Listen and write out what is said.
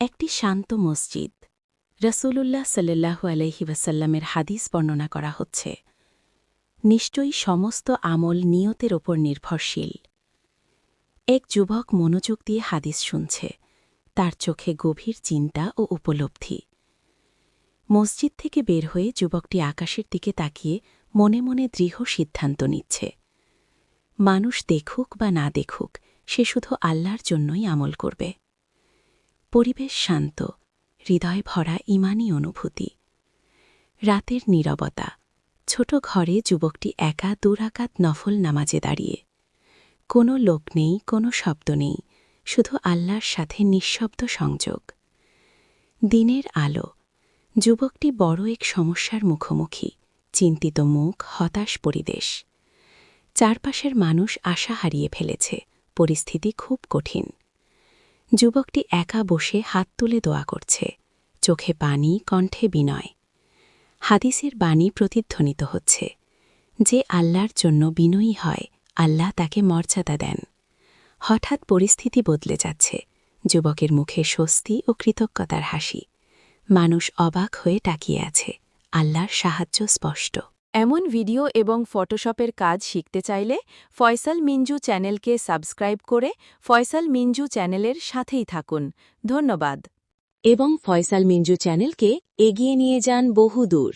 একটি শান্ত মসজিদ। রাসূলুল্লাহ সাল্লাল্লাহু আলাইহি ওয়াসাল্লামের হাদিস বর্ণনা করা হচ্ছে, নিশ্চয়ই সমস্ত আমল নিয়তের ওপর নির্ভরশীল। এক যুবক মনোযোগ দিয়ে হাদিস শুনছে, তার চোখে গভীর চিন্তা ও উপলব্ধি। মসজিদ থেকে বের হয়ে যুবকটি আকাশের দিকে তাকিয়ে মনে মনে দৃঢ় সিদ্ধান্ত নিচ্ছে, মানুষ দেখুক বা না দেখুক, সে শুধু আল্লাহর জন্যই আমল করবে। পরিবেশ শান্ত, হৃদয় ভরা ঈমানী অনুভূতি। রাতের নীরবতা, ছোট ঘরে যুবকটি একা 2 রাকাত নফল নামাজে দাঁড়িয়ে। কোনো লোক নেই, কোনো শব্দ নেই, শুধু আল্লাহর সাথে নিঃশব্দ সংযোগ। দিনের আলো, যুবকটি বড় এক সমস্যার মুখোমুখি, চিন্তিত মুখ, হতাশ পরিবেশ। চারপাশের মানুষ আশা হারিয়ে ফেলেছে, পরিস্থিতি খুব কঠিন। যুবকটি একা বসে হাত তুলে দোয়া করছে, চোখে পানি, কণ্ঠে বিনয়। হাদিসের বাণী প্রতিধ্বনিত হচ্ছে, যে আল্লাহর জন্য বিনয়ী হয়, আল্লাহ তাকে মর্যাদা দেন। হঠাৎ পরিস্থিতি বদলে যাচ্ছে, যুবকের মুখে স্বস্তি ও কৃতজ্ঞতার হাসি। মানুষ অবাক হয়ে তাকিয়ে আছে, আল্লাহর সাহায্য স্পষ্ট। এমন ভিডিও এবং ফটোশপের কাজ শিখতে চাইলে ফয়সাল মিঞ্জু চ্যানেলকে সাবস্ক্রাইব করে ফয়সাল মিঞ্জু চ্যানেলের সাথেই থাকুন। ধন্যবাদ। এবং ফয়সাল মিঞ্জু চ্যানেলকে এগিয়ে নিয়ে যান বহুদূর।